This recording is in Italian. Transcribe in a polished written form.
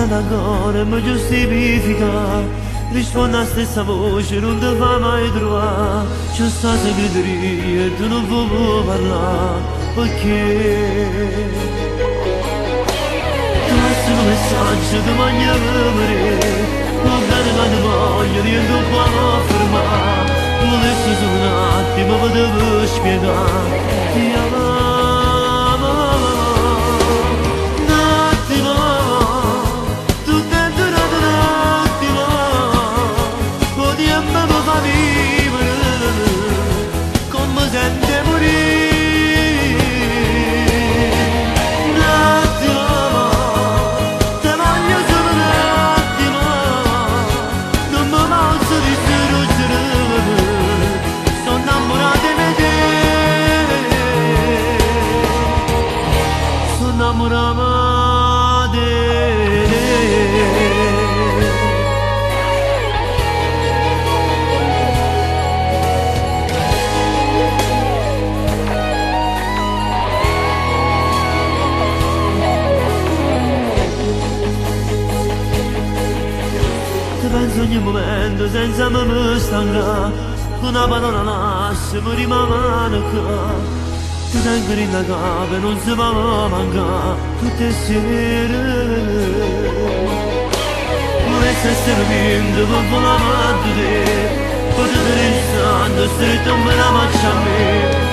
nada agora mi giustifica. Rispondo a stessa voce, non ti fa mai trovare. C'è sta segreteria e tu non vuoi parlare. Perché? Tu hai un messaggio, ti voglio vedere. Non bene che ti voglio, rientro un po' fermare. Tu volessi solo un attimo, potevo spiegare. Ti amo. Penso ogni momento senza me stancare. Una parola nasce, mi rimane qua. Ti tengo in la capo e non si va a mancare. Tutte sere volessi essere vinto per volare a te. Potete restare stretto me la faccia a me.